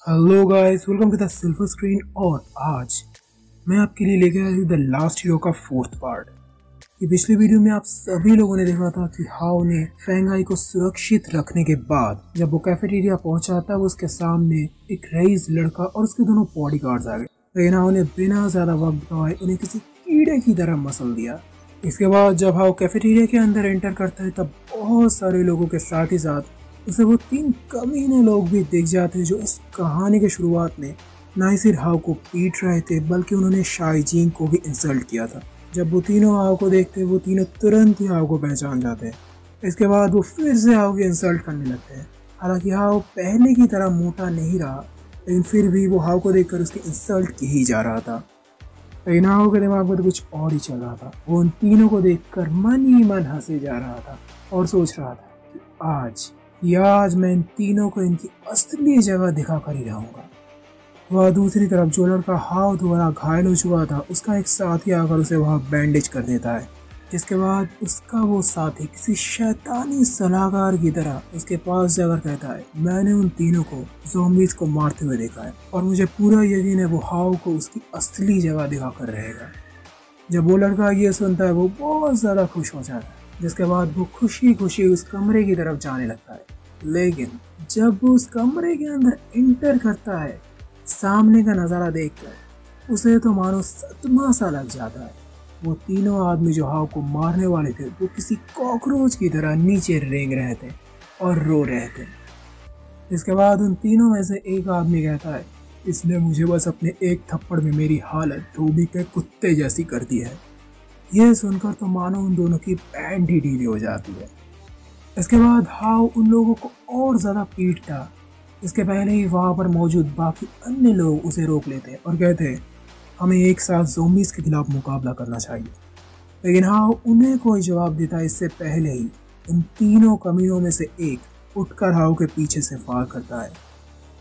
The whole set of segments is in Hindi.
Hello guys, welcome to the silver screen. और आज मैं आपके लिए लेके आया हूँ द लास्ट हीरो का फोर्थ पार्ट। ये पिछले वीडियो में आप सभी लोगों ने देखा था कि हाओ ने फेंगाई को सुरक्षित रखने के बाद जब वो कैफेटेरिया पहुंचा तब उसके सामने एक रईस लड़का और उसके दोनों बॉडीगार्ड्स आ गए। लेकिन हाओ ने बिना ज्यादा वक्त गवाए उन्हें किसी कीड़े की तरह मसल दिया। इसके बाद जब हाओ कैफेटेरिया के अंदर एंटर करता है तब बहुत सारे लोगों के साथ ही साथ उसे वो 3 कमीने लोग भी दिख जाते हैं जो इस कहानी के शुरुआत में ना ही सिर्फ हाओ को पीट रहे थे बल्कि उन्होंने शाइजिंग को भी इंसल्ट किया था। जब वो तीनों हाओ को देखते हैं वो तीनों तुरंत ही हाओ को पहचान जाते हैं। इसके बाद वो फिर से हाओ की इंसल्ट करने लगते हैं। हालांकि हाओ पहले की तरह मोटा नहीं रहा, लेकिन फिर भी वो हाओ को देखकर उसकी इंसल्ट की ही जा रहा था। लेकिन हाओ के दिमाग में तो कुछ और ही चल रहा था। वो उन तीनों को देखकर मन ही मन हंसे जा रहा था और सोच रहा था कि आज मैं इन तीनों को इनकी असली जगह दिखा कर ही रहूंगा। वह दूसरी तरफ जो लड़का हाव द्वारा घायल हो चुका था उसका एक साथी आकर उसे वहां बैंडेज कर देता है, जिसके बाद उसका वो साथी किसी शैतानी सलाहकार की तरह उसके पास जाकर कहता है, मैंने उन तीनों को ज़ॉम्बीज़ को मारते हुए देखा है और मुझे पूरा यकीन है वो हाव को उसकी असली जगह दिखा कर रहेगा। जब वो लड़का ये सुनता है वो बहुत ज़्यादा खुश हो जाता है, जिसके बाद वो खुशी खुशी उस कमरे की तरफ जाने लगता है। लेकिन जब वो उस कमरे के अंदर एंटर करता है, सामने का नज़ारा देखकर उसे तो मानो सदमा सा लग जाता है। वो तीनों आदमी जो हाव को मारने वाले थे वो किसी कॉकरोच की तरह नीचे रेंग रहे थे और रो रहे थे। इसके बाद उन तीनों में से एक आदमी कहता है, इसने मुझे बस अपने एक थप्पड़ में मेरी हालत धोबी के कुत्ते जैसी कर दी है। यह सुनकर तो मानो उन दोनों की पैंट ही ढीली हो जाती है। इसके बाद हाव उन लोगों को और ज़्यादा पीटता। इसके पहले ही वहाँ पर मौजूद बाकी अन्य लोग उसे रोक लेते और कहते हैं, हमें एक साथ ज़ॉम्बीज़ के खिलाफ मुकाबला करना चाहिए। लेकिन हाव उन्हें कोई जवाब देता इससे पहले ही उन तीनों कमीनों में से एक उठकर हाव के पीछे से फार करता है।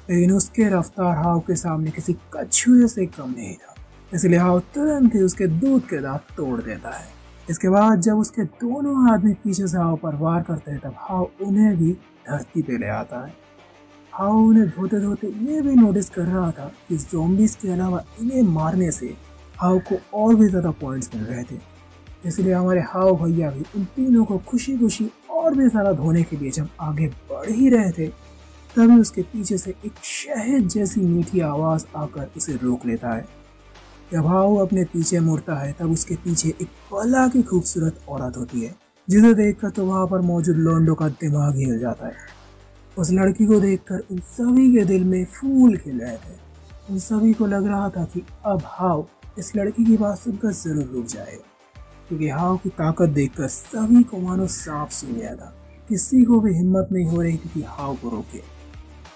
लेकिन उसके रफ्तार हाव के सामने किसी कछुए से कम नहीं था, इसलिए हाव तुरंत ही उसके दूध के दांत तोड़ देता है। इसके बाद जब उसके दोनों आदमी पीछे से हाव पर वार करते हैं तब हाव उन्हें भी धरती पे ले आता है। हाव उन्हें धोते धोते ये भी नोटिस कर रहा था कि ज़ॉम्बीज़ के अलावा इन्हें मारने से हाव को और भी ज़्यादा पॉइंट्स मिल रहे थे। इसलिए हमारे हाव भैया भी उन तीनों को खुशी खुशी और भी ज़्यादा धोने के लिए जब आगे बढ़ ही रहे थे तभी उसके पीछे से एक शहद जैसी मीठी आवाज़ आकर उसे रोक लेता है। जब हाव अपने पीछे मुड़ता है तब उसके पीछे एक भला की खूबसूरत औरत होती है, जिसे देखकर तो वहाँ पर मौजूद लोंडो का दिमाग हिल जाता है। उस लड़की को देखकर उन सभी के दिल में फूल खिल रहे थे। उन सभी को लग रहा था कि अब हाव इस लड़की की बात सुनकर जरूर रुक जाएगा, क्योंकि हाव की ताकत देखकर सभी को मानो सांप सूंघ गया था। किसी को भी हिम्मत नहीं हो रही थी कि हाव को रोके।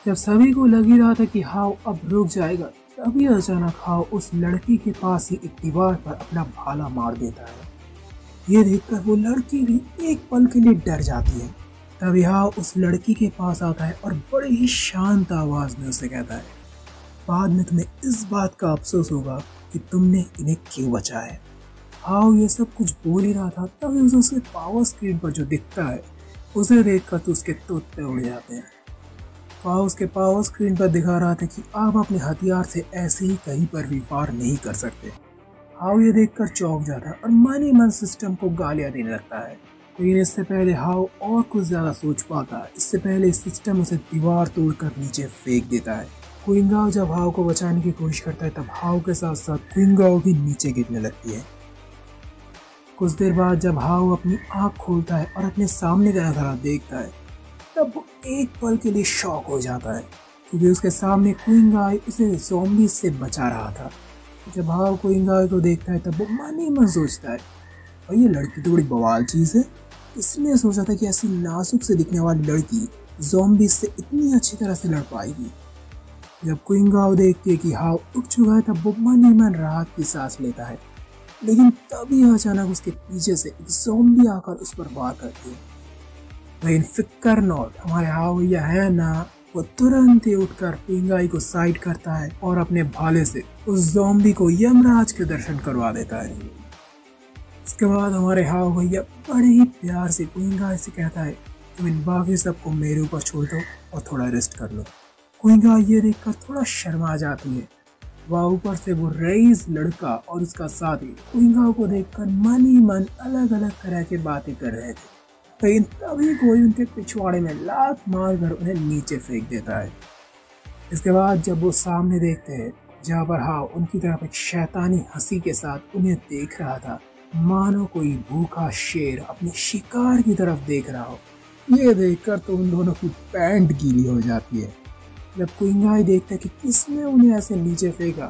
जब सभी को लग ही रहा था कि हाव अब रुक जाएगा तभी अचानक हाव उस लड़की के पास ही एक दीवार पर अपना भाला मार देता है। ये देखकर वो लड़की भी एक पल के लिए डर जाती है। तभी हाव उस लड़की के पास आता है और बड़ी ही शांत आवाज में उसे कहता है, बाद में तुम्हें इस बात का अफसोस होगा कि तुमने इन्हें क्यों बचाया। हाव ये सब कुछ बोल ही रहा था तभी उसे उसके पावर स्क्रीन पर जो दिखता है उसे देखकर तो उसके तोते उड़ जाते हैं। हाव उसके पावर स्क्रीन पर दिखा रहा था कि आप अपने हथियार से ऐसे ही कहीं पर भी वार नहीं कर सकते। हाव ये देखकर चौंक जाता है और मन ही मन सिस्टम को गालियां देने लगता है। लेकिन इससे पहले हाव और कुछ ज़्यादा सोच पाता है। इससे पहले सिस्टम उसे दीवार तोड़कर नीचे फेंक देता है। क्विंगाओ जब हाव को बचाने की कोशिश करता है तब हाव के साथ साथ क्विंगाओ भी नीचे गिरने लगती है। कुछ देर बाद जब हाव अपनी आँख खोलता है और अपने सामने का नजारा देखता है तब वो एक पल के लिए शॉक हो जाता है, क्योंकि उसके सामने क्विंगाओ उसे ज़ॉम्बीज़ से बचा रहा था। जब हाव क्विंगाओ को देखता है तब वो मन ही मन सोचता है, और ये लड़की तो बड़ी बवाल चीज़ है। इसने सोचा था कि ऐसी नाजुक से दिखने वाली लड़की ज़ॉम्बीज़ से इतनी अच्छी तरह से लड़ पाएगी। जब क्विंगाओ देखती है कि हाव उठ चुका है तब वो मन ही मन राहत की सांस लेता है। लेकिन तभी अचानक उसके पीछे से एक ज़ॉम्बी आकर उस पर वार करती है। लेकिन फिक्र नॉट, हमारे हाव भैया है ना, वो तुरंत ही उठकर क्विंगाओ को साइड करता है और अपने भाले से उस ज़ॉम्बी को यमराज के दर्शन करवा देता है। इसके बाद हमारे हाव भैया बड़े ही प्यार से क्विंगाओ से कहता है, तुम इन बाकी सबको मेरे ऊपर छोड़ दो और थोड़ा रेस्ट कर लो। क्विंगा ये देखकर थोड़ा शर्मा जाती है। वह ऊपर से वो रईस लड़का और उसका साथी क्विंगा को देखकर मन ही मन अलग अलग तरह की बातें कर रहे थे। लेकिन तभी कोई उनके पिछवाड़े में लात मारकर उन्हें नीचे फेंक देता है। इसके बाद जब वो सामने देखते हैं जहाँ पर हाव उनकी तरफ एक शैतानी हंसी के साथ उन्हें देख रहा था, मानो कोई भूखा शेर अपने शिकार की तरफ देख रहा हो। ये देखकर तो उन दोनों की पैंट गीली हो जाती है। जब क्विंगा देखता है कि किसने उन्हें ऐसे नीचे फेंका,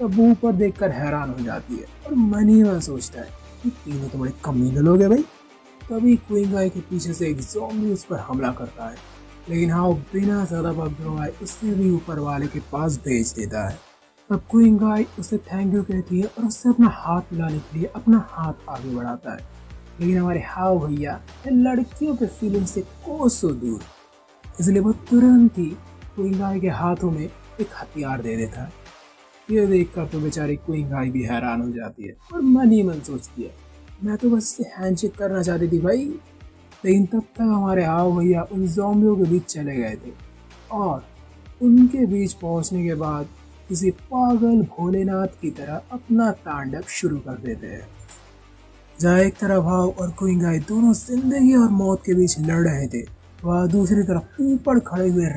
तब वो ऊपर देखकर हैरान हो जाती है और मन ही मन सोचता है कि तीनों तो बड़े कमीने लोग हैं भाई। तभी क्विंगा के पीछे से एक ज़ॉम्बी उस पर हमला करता है, लेकिन हाव बिना ज़्यादा भगदौड़ाए उसे भी ऊपर वाले के पास भेज देता है। तब क्विंगा उसे थैंक यू कहती है और उससे अपना हाथ मिलाने के लिए अपना हाथ आगे बढ़ाता है। लेकिन हमारे हाव भैया लड़कियों के फीलिंग से कोसों दूर, इसलिए वो तुरंत ही क्विंगा के हाथों में एक हथियार दे देता है। ये देखकर तो बेचारी क्विंगा भी हैरान हो जाती है और मन ही मन सोचती है, मैं तो बस इससे हैंडशेक करना चाहती थी भाई। लेकिन तब तक हमारे हाव भैया उन ज़ॉम्बियों के बीच चले गए थे और उनके बीच पहुंचने के बाद किसी पागल भोलेनाथ की तरह अपना तांडव शुरू कर देते हैं। जहाँ एक तरफ हाव और क्विंगा दोनों जिंदगी और मौत के बीच लड़ रहे थे, वह दूसरी तरफ ऊपर खड़े हुए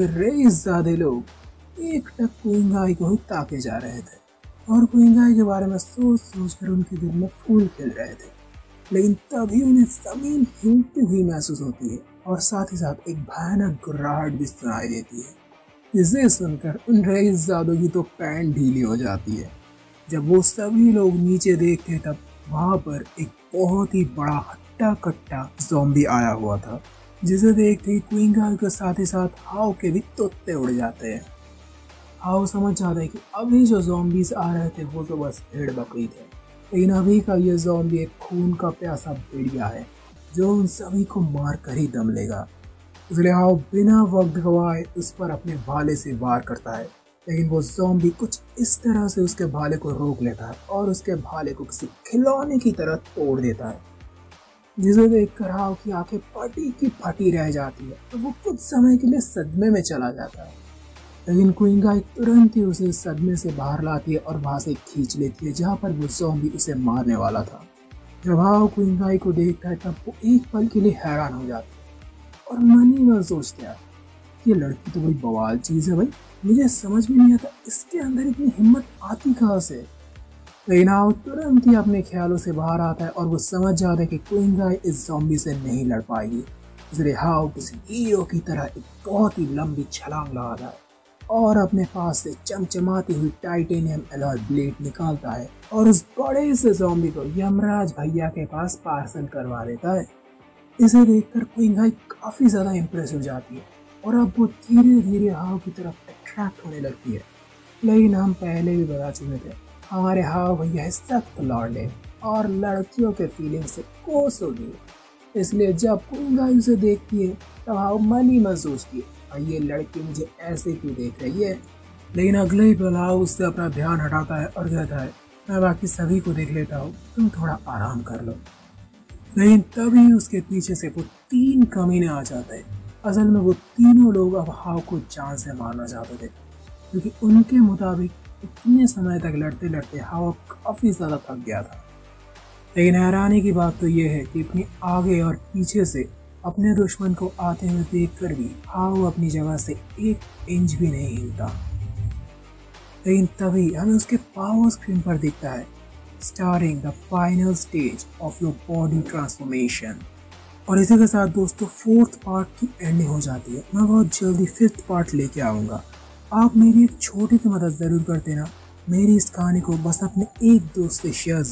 रईसज़ादे लोग एक टक क्विंगा को ही ताके जा रहे थे और क्विंगा के बारे में सोच सोच कर उनके दिल में फूल खिल रहे थे। लेकिन तभी उन्हें जमीन हिलती हुई महसूस होती है और साथ ही साथ एक भयानक गुर्राहट भी सुनाई देती है, जिसे सुनकर उन रईसज़ादों की तो पैंट ढीली हो जाती है। जब वो सभी लोग नीचे देखते तब वहाँ पर एक बहुत ही बड़ा हट्टा कट्टा ज़ॉम्बी आया हुआ था, जिसे देखते ही क्विंगा के साथ ही साथ हाव के भी तोते उड़ जाते हैं। हाव समझ जाता है कि अभी जो ज़ॉम्बीज आ रहे थे वो तो बस भेड़ बकरी थे, लेकिन अभी का ये ज़ॉम्बी एक खून का प्यासा भेड़िया है जो उन सभी को मार कर ही दम लेगा। इसलिए हाव बिना वक्त गवाए उस पर अपने भाले से वार करता है, लेकिन वो ज़ॉम्बी कुछ इस तरह से उसके भाले को रोक लेता है और उसके भाले को किसी खिलौने की तरह तोड़ देता है, जिसे देखकर हाव की आंखें फटी की फटी रह जाती है तो वो कुछ समय के लिए सदमे में चला जाता है। लेकिन क्विंगा तुरंत ही उसे सदमे से बाहर लाती है और वहां से खींच लेती है जहां पर वो ज़ॉम्बी उसे मारने वाला था। जब हाव क्विंगा को देखता है तब वो एक पल के लिए हैरान हो जाता है और मन ही मन सोचता है, ये लड़की तो बड़ी बवाल चीज़ है भाई, मुझे समझ में नहीं आता इसके अंदर इतनी हिम्मत आती कहाँ से। लेकिन हाव तुरंत ही अपने ख्यालों से बाहर आता है और वो समझ जाता है कि क्विंगा इस ज़ॉम्बी से नहीं लड़ पाएगी। इसलिए हाव किसी हीरो की तरह एक बहुत ही लंबी छलांग लगाता है और अपने पास से चमचमाती हुई टाइटेनियम एलॉय ब्लेड निकालता है और उस बड़े से ज़ॉम्बी को यमराज भैया के पास पार्सल करवा देता है। इसे देखकर क्विंगा काफ़ी ज़्यादा इम्प्रेस हो जाती है और अब वो धीरे धीरे हाव की तरफ अट्रैक्ट होने लगती है। लेकिन हम पहले भी बता चुके थे, हमारे हाव भैया सख्त लौंडे और लड़कियों के फीलिंग से कोसों दूर। इसलिए जब क्विंगा उसे देखती है तब हाव मन ही मन सोचती है, ये लड़की मुझे ऐसे क्यों देख रही है। लेकिन अगले ही पल हाव उससे अपना ध्यान हटाता है और कहता है, मैं बाकी सभी को देख लेता हूँ, तुम थोड़ा आराम कर लो। लेकिन तभी उसके पीछे से वो 3 कमीने आ जाते हैं। असल में वो तीनों लोग अब हाव को जान से मारना चाहते थे, क्योंकि उनके मुताबिक इतने समय तक लड़ते लड़ते हाव काफ़ी ज़्यादा थक गया था। लेकिन हैरानी की बात तो ये है कि इतनी आगे और पीछे से अपने दुश्मन को आते हुए देखकर भी हाव अपनी जगह से 1 इंच भी नहीं हिलता। लेकिन तभी हमें उसके पावर स्क्रीन पर दिखता है, starting the final stage of your body transformation. और इसी के साथ दोस्तों 4th पार्ट की एंडिंग हो जाती है। मैं बहुत जल्दी 5th पार्ट लेके आऊँगा। आप मेरी एक छोटी सी मदद ज़रूर कर देना, मेरी इस कहानी को बस अपने एक दोस्त से शेयर